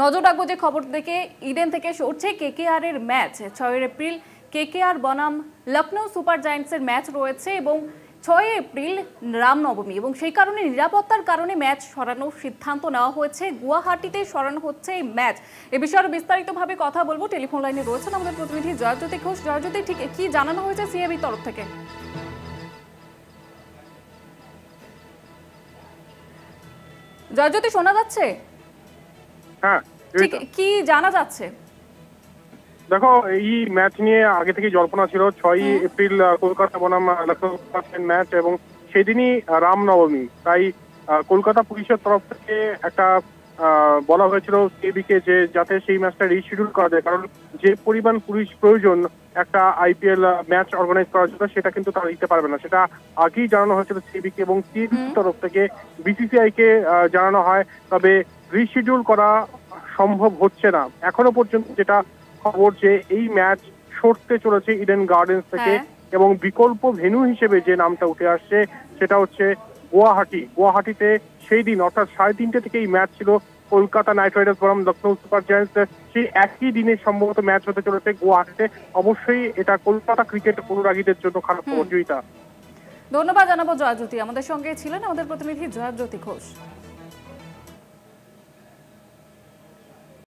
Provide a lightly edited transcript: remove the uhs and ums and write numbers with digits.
নজর রাখবো যে খবর থেকে ইডেন থেকে সরছে কেকেআর এর ম্যাচ 6 এপ্রিল কেকেআর বনাম লখনৌ সুপার জায়ান্টসের ম্যাচ রয়েছে এবং 6 এপ্রিল রামনবমী এবং সেই কারণে নিরাপত্তার কারণে ম্যাচ সরানোর সিদ্ধান্ত নেওয়া হয়েছে। গুয়াহাটিতে সরানো হচ্ছে এই ম্যাচ। এ বিষয়ে বিস্তারিতভাবে কথা বলবো। টেলিফোন লাইনে রয়েছেন আমাদের প্রতিনিধি জয়জ্যোতি ঘোষ। জয়জ্যোতি, ঠিক কি জানানো হয়েছে সিএবির তরফ থেকে? জয়জ্যোতি, শোনা যাচ্ছে? হ্যাঁ, ঠিক কি জানা যাচ্ছে? দেখো, এই ম্যাচ নিয়ে আগে থেকে জল্পনা ছিল। 6 এপ্রিল কলকাতা বনাম লখনৌ ম্যাচ এবং সেদিনই রামনবমী। তাই কলকাতা পুলিশের তরফ থেকে একটা বলা হয়েছিল সিএবিকে যে যাতে সেই ম্যাচটা রিশিডিউল করা যায়, কারণ যে পরিমাণ পুলিশ প্রয়োজন একটা আইপিএল ম্যাচ অর্গানাইজ করার জন্য সেটা কিন্তু তারা দিতে পারবে না। সেটা আগেই জানানো হয়েছিল সিএবিকে এবং সিএবির তরফ থেকে বিসিসিআই কে জানানো হয়। তবে রিশিডিউল করা সম্ভব হচ্ছে না এখনো পর্যন্ত। যেটা খবর যে এই ম্যাচ সরতে চলেছে ইডেন গার্ডেন্স থেকে এবং বিকল্প ভেন্যু হিসেবে যে নামটা উঠে আসছে সেটা হচ্ছে গুয়াহাটিতে সেই দিন অর্থাৎ 3:30 থেকে এই ম্যাচ ছিল কলকাতা নাইট রাইডার্স বনাম লখনৌ সুপার জায়ান্টস। সেই একই দিনে সম্ভবত ম্যাচ হতে চলেছে গুয়াহাটিতে। অবশ্যই এটা কলকাতা ক্রিকেট অনুরাগীদের জন্য খারাপ খবর। ধন্যবাদ জানাবো জয়জ্যোতি। আমাদের সঙ্গে ছিলেন আমাদের প্রতিনিধি জয়জ্যোতি ঘোষ।